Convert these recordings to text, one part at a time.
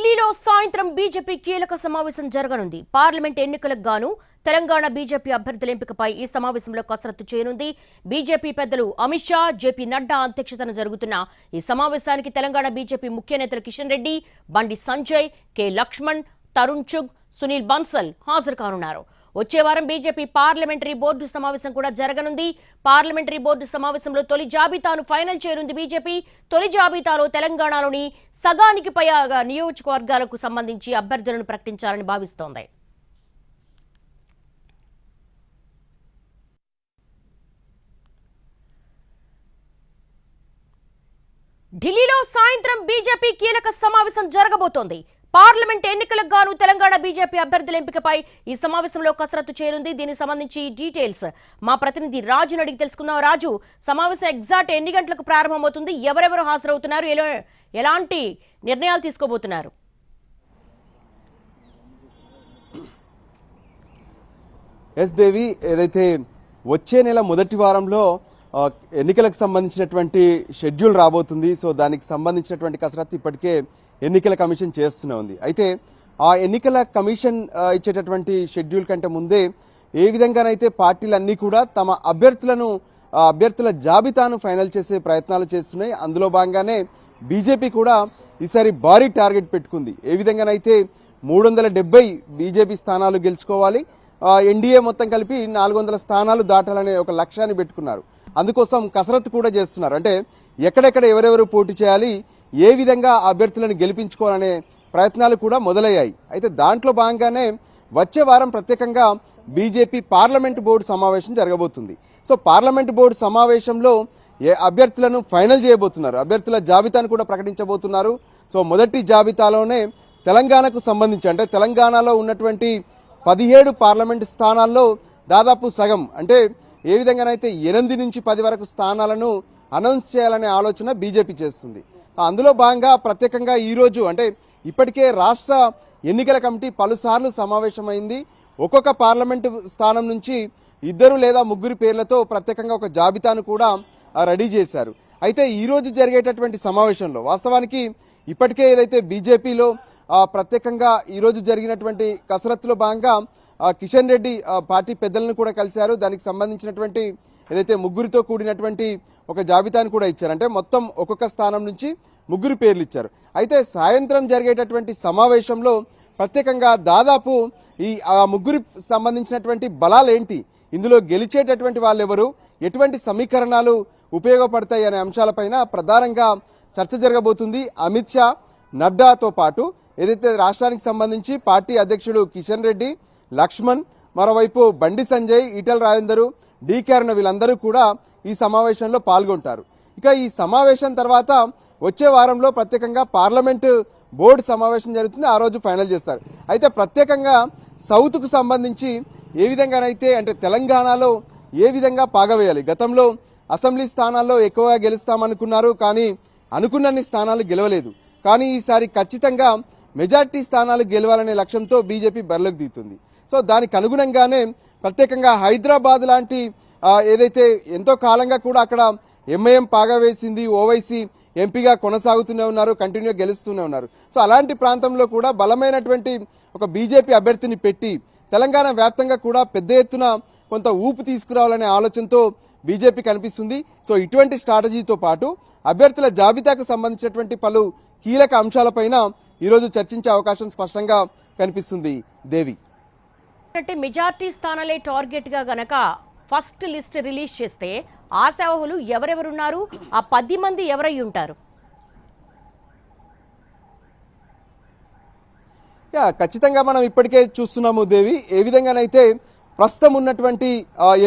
ఢిల్లీలో సాయంత్రం బీజేపీ కీలక సమావేశం జరగనుంది. పార్లమెంట్ ఎన్నికలకు గాను తెలంగాణ బీజేపీ అభ్యర్థుల ఎంపికపై ఈ సమావేశంలో కసరత్తు చేయనుంది. బీజేపీ పెద్దలు అమిత్ షా, జేపీ నడ్డా అధ్యక్షతన జరుగుతున్న ఈ సమావేశానికి తెలంగాణ బీజేపీ ముఖ్య నేతలు కిషన్ రెడ్డి, బండి సంజయ్, కె లక్ష్మణ్, తరుణ్ చుగ్, సునీల్ బన్సల్ హాజరు కానున్నారు. వచ్చే వారం బీజేపీ పార్లమెంటరీ బోర్డు సమావేశం కూడా జరగనుంది. పార్లమెంటరీ బోర్డు సమావేశంలో తొలి జాబితాను ఫైనల్ చేయనుంది బీజేపీ. తొలి జాబితాలో తెలంగాణలోని సగానికి పైగా నియోజకవర్గాలకు సంబంధించి అభ్యర్థులను ప్రకటించాలని భావిస్తోంది. ఢిల్లీలో సాయంత్రం బీజేపీ కీలక సమావేశం జరగబోతోంది. పార్లమెంట్ ఎన్నికలకు గాను తెలంగాణ బీజేపీ అభ్యర్థుల ఎంపికపై ఈ సమావేశంలో కసరత్తు చేరుంది. దీనికి సంబంధించి డీటెయిల్స్ మా ప్రతినిధి రాజును అడిగి తెలుసుకుందాం. రాజు, సమావేశం ఎగ్జాక్ట్ ఎన్ని గంటలకు ప్రారంభమవుతుంది? ఎవరెవరు హాజరవుతున్నారు? ఎలాంటి నిర్ణయాలు తీసుకోబోతున్నారు? ఎస్ దేవి, ఏదైతే వచ్చే నెల మొదటి వారంలో ఎన్నికలకు సంబంధించినటువంటి షెడ్యూల్ రాబోతుంది. సో దానికి సంబంధించినటువంటి కసరత్తు ఇప్పటికే ఎన్నికల కమిషన్ చేస్తూనే ఉంది. అయితే ఆ ఎన్నికల కమిషన్ ఇచ్చేటటువంటి షెడ్యూల్ కంటే ముందే ఏ విధంగానైతే పార్టీలన్నీ కూడా తమ అభ్యర్థుల జాబితాను ఫైనల్ చేసే ప్రయత్నాలు చేస్తున్నాయి. అందులో భాగంగానే బీజేపీ కూడా ఈసారి భారీ టార్గెట్ పెట్టుకుంది. ఏ విధంగానైతే 370 బీజేపీ స్థానాలు గెలుచుకోవాలి, ఎన్డీఏ మొత్తం కలిపి 400 స్థానాలు దాటాలనే ఒక లక్ష్యాన్ని పెట్టుకున్నారు. అందుకోసం కసరత్తు కూడా చేస్తున్నారు. అంటే ఎక్కడెక్కడ ఎవరెవరు పోటీ చేయాలి, ఏ విధంగా అభ్యర్థులను గెలిపించుకోవాలనే ప్రయత్నాలు కూడా మొదలయ్యాయి. అయితే దాంట్లో భాగంగానే వచ్చే వారం ప్రత్యేకంగా బీజేపీ పార్లమెంట్ బోర్డు సమావేశం జరగబోతుంది. సో పార్లమెంట్ బోర్డు సమావేశంలో అభ్యర్థులను ఫైనల్ చేయబోతున్నారు. అభ్యర్థుల జాబితాను కూడా ప్రకటించబోతున్నారు. సో మొదటి జాబితాలోనే తెలంగాణకు సంబంధించి, అంటే తెలంగాణలో ఉన్నటువంటి 17 పార్లమెంట్ స్థానాల్లో దాదాపు సగం, అంటే ఏ విధంగానైతే 8 నుంచి 10 వరకు స్థానాలను అనౌన్స్ చేయాలనే ఆలోచన బీజేపీ చేస్తుంది. అందులో భాగంగా ప్రత్యేకంగా ఈరోజు, అంటే ఇప్పటికే రాష్ట్ర ఎన్నికల కమిటీ పలుసార్లు సమావేశమైంది. ఒక్కొక్క పార్లమెంటు స్థానం నుంచి 2 లేదా 3 పేర్లతో ప్రత్యేకంగా ఒక జాబితాను కూడా రెడీ చేశారు. అయితే ఈరోజు జరిగేటటువంటి సమావేశంలో వాస్తవానికి ఇప్పటికే ఏదైతే బీజేపీలో ప్రత్యేకంగా ఈరోజు జరిగినటువంటి కసరత్తులో భాగంగా కిషన్ రెడ్డి పార్టీ పెద్దలను కూడా కలిశారు. దానికి సంబంధించినటువంటి ఏదైతే 3తో కూడినటువంటి ఒక జాబితాను కూడా ఇచ్చారు. అంటే మొత్తం ఒక్కొక్క స్థానం నుంచి 3 పేర్లు ఇచ్చారు. అయితే సాయంత్రం జరిగేటటువంటి సమావేశంలో ప్రత్యేకంగా దాదాపు ఈ 3 సంబంధించినటువంటి బలాలు ఏంటి, ఇందులో గెలిచేటటువంటి వాళ్ళు ఎవరు, ఎటువంటి సమీకరణాలు ఉపయోగపడతాయి అనే అంశాలపైన ప్రధానంగా చర్చ జరగబోతుంది. అమిత్ షా, నడ్డాతో పాటు ఏదైతే రాష్ట్రానికి సంబంధించి పార్టీ అధ్యక్షుడు కిషన్ రెడ్డి, లక్ష్మణ్, మరోవైపు బండి సంజయ్, ఈటెల రాజేందర్, డీకే అరుణ వీళ్ళందరూ కూడా ఈ సమావేశంలో పాల్గొంటారు. ఇక ఈ సమావేశం తర్వాత వచ్చే వారంలో ప్రత్యేకంగా పార్లమెంటు బోర్డు సమావేశం జరుగుతుంది. ఆ రోజు ఫైనల్ చేస్తారు. అయితే ప్రత్యేకంగా సౌత్కు సంబంధించి ఏ విధంగానైతే, అంటే తెలంగాణలో ఏ విధంగా పాగవేయాలి, గతంలో అసెంబ్లీ స్థానాల్లో ఎక్కువగా గెలుస్తామనుకున్నారు, కానీ అనుకున్నన్ని స్థానాలు గెలవలేదు. కానీ ఈసారి ఖచ్చితంగా మెజార్టీ స్థానాలు గెలవాలనే లక్ష్యంతో బీజేపీ బరిలోకి దిగుతుంది. సో దానికి అనుగుణంగానే ప్రత్యేకంగా హైదరాబాద్ లాంటి ఏదైతే ఎంతో కాలంగా కూడా అక్కడ ఎంఐఎం పాగా వేసింది, ఓవైసీ ఎంపీగా కొనసాగుతూనే ఉన్నారు, కంటిన్యూగా గెలుస్తూనే ఉన్నారు. సో అలాంటి ప్రాంతంలో కూడా బలమైనటువంటి ఒక బీజేపీ అభ్యర్థిని పెట్టి తెలంగాణ వ్యాప్తంగా కూడా పెద్ద ఎత్తున కొంత ఊపు తీసుకురావాలనే ఆలోచనతో బీజేపీ కనిపిస్తుంది. సో ఇటువంటి స్ట్రాటజీతో పాటు అభ్యర్థుల జాబితాకు సంబంధించినటువంటి పలు కీలక అంశాలపైన ఈరోజు చర్చించే అవకాశం స్పష్టంగా కనిపిస్తుంది. దేవి, మెజార్టీ స్థానాలే టార్గెట్ గా గనక ఫస్ట్ లిస్ట్ రిలీజ్ చేస్తే ఆశావహులు ఎవరెవరున్నారు, ఆ 10 మంది ఎవరై ఉంటారు? ఖచ్చితంగా మనం ఇప్పటికే చూస్తున్నాము దేవి, ఏ విధంగానైతే ప్రస్తుతం ఉన్నటువంటి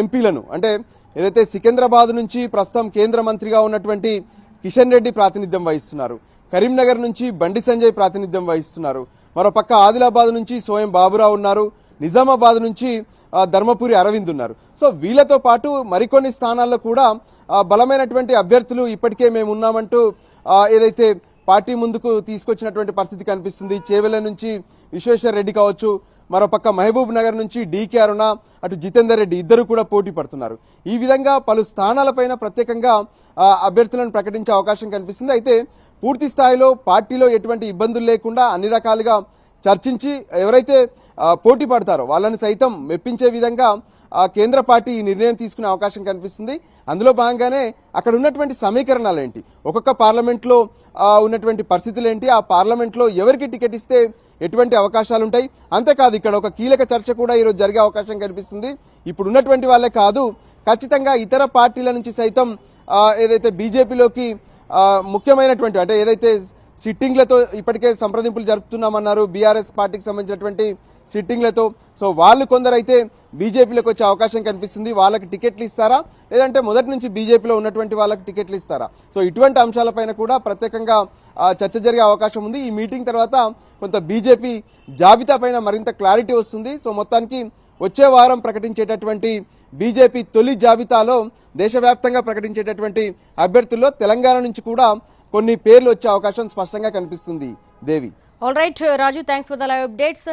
ఎంపీలను, అంటే ఏదైతే సికింద్రాబాద్ నుంచి ప్రస్తుతం కేంద్ర మంత్రిగా ఉన్నటువంటి కిషన్ రెడ్డి ప్రాతినిధ్యం వహిస్తున్నారు, కరీంనగర్ నుంచి బండి సంజయ్ ప్రాతినిధ్యం వహిస్తున్నారు, మరోపక్క ఆదిలాబాద్ నుంచి సోయం బాబురావు ఉన్నారు, నిజామాబాద్ నుంచి ధర్మపురి అరవింద్ ఉన్నారు. సో వీళ్ళతో పాటు మరికొన్ని స్థానాల్లో కూడా బలమైనటువంటి అభ్యర్థులు ఇప్పటికే మేము ఉన్నామంటూ ఏదైతే పార్టీ ముందుకు తీసుకొచ్చినటువంటి పరిస్థితి కనిపిస్తుంది. చేవెళ్ల నుంచి విశ్వేశ్వర్ రెడ్డి కావచ్చు, మరోపక్క మహబూబ్ నగర్ నుంచి డీకే అరుణ, అటు జితేందర్ రెడ్డి ఇద్దరు కూడా పోటీ పడుతున్నారు. ఈ విధంగా పలు స్థానాలపైన ప్రత్యేకంగా అభ్యర్థులను ప్రకటించే అవకాశం కనిపిస్తుంది. అయితే పూర్తి స్థాయిలో పార్టీలో ఎటువంటి ఇబ్బందులు లేకుండా అన్ని రకాలుగా చర్చించి ఎవరైతే పోటీ పడతారో వాళ్ళని సైతం మెప్పించే విధంగా కేంద్ర పార్టీ ఈ నిర్ణయం తీసుకునే అవకాశం కనిపిస్తుంది. అందులో భాగంగానే అక్కడ ఉన్నటువంటి సమీకరణాలు ఏంటి, ఒక్కొక్క పార్లమెంట్లో ఉన్నటువంటి పరిస్థితులు ఏంటి, ఆ పార్లమెంట్లో ఎవరికి టికెట్ ఇస్తే ఎటువంటి అవకాశాలు ఉంటాయి. అంతేకాదు ఇక్కడ ఒక కీలక చర్చ కూడా ఈరోజు జరిగే అవకాశం కనిపిస్తుంది. ఇప్పుడు ఉన్నటువంటి వాళ్ళే కాదు, ఖచ్చితంగా ఇతర పార్టీల నుంచి సైతం ఏదైతే బీజేపీలోకి ముఖ్యమైనటువంటి అంటే ఏదైతే సిట్టింగ్లతో ఇప్పటికే సంప్రదింపులు జరుపుతున్నామన్నారు బీఆర్ఎస్ పార్టీకి సంబంధించినటువంటి సిట్టింగ్లతో, సో వాళ్ళు కొందరైతే బీజేపీలోకి వచ్చే అవకాశం కనిపిస్తుంది. వాళ్ళకి టికెట్లు ఇస్తారా, లేదంటే మొదటి నుంచి బీజేపీలో ఉన్నటువంటి వాళ్ళకి టికెట్లు ఇస్తారా? సో ఇటువంటి అంశాలపైన కూడా ప్రత్యేకంగా చర్చ జరిగే అవకాశం ఉంది. ఈ మీటింగ్ తర్వాత కొంత బీజేపీ జాబితా పైన మరింత క్లారిటీ వస్తుంది. సో మొత్తానికి వచ్చే వారం ప్రకటించేటటువంటి బీజేపీ తొలి జాబితాలో దేశవ్యాప్తంగా ప్రకటించేటటువంటి అభ్యర్థుల్లో తెలంగాణ నుంచి కూడా కొన్ని పేర్లు వచ్చే అవకాశం స్పష్టంగా కనిపిస్తుంది. Devi. All right Raju, thanks for the live updates.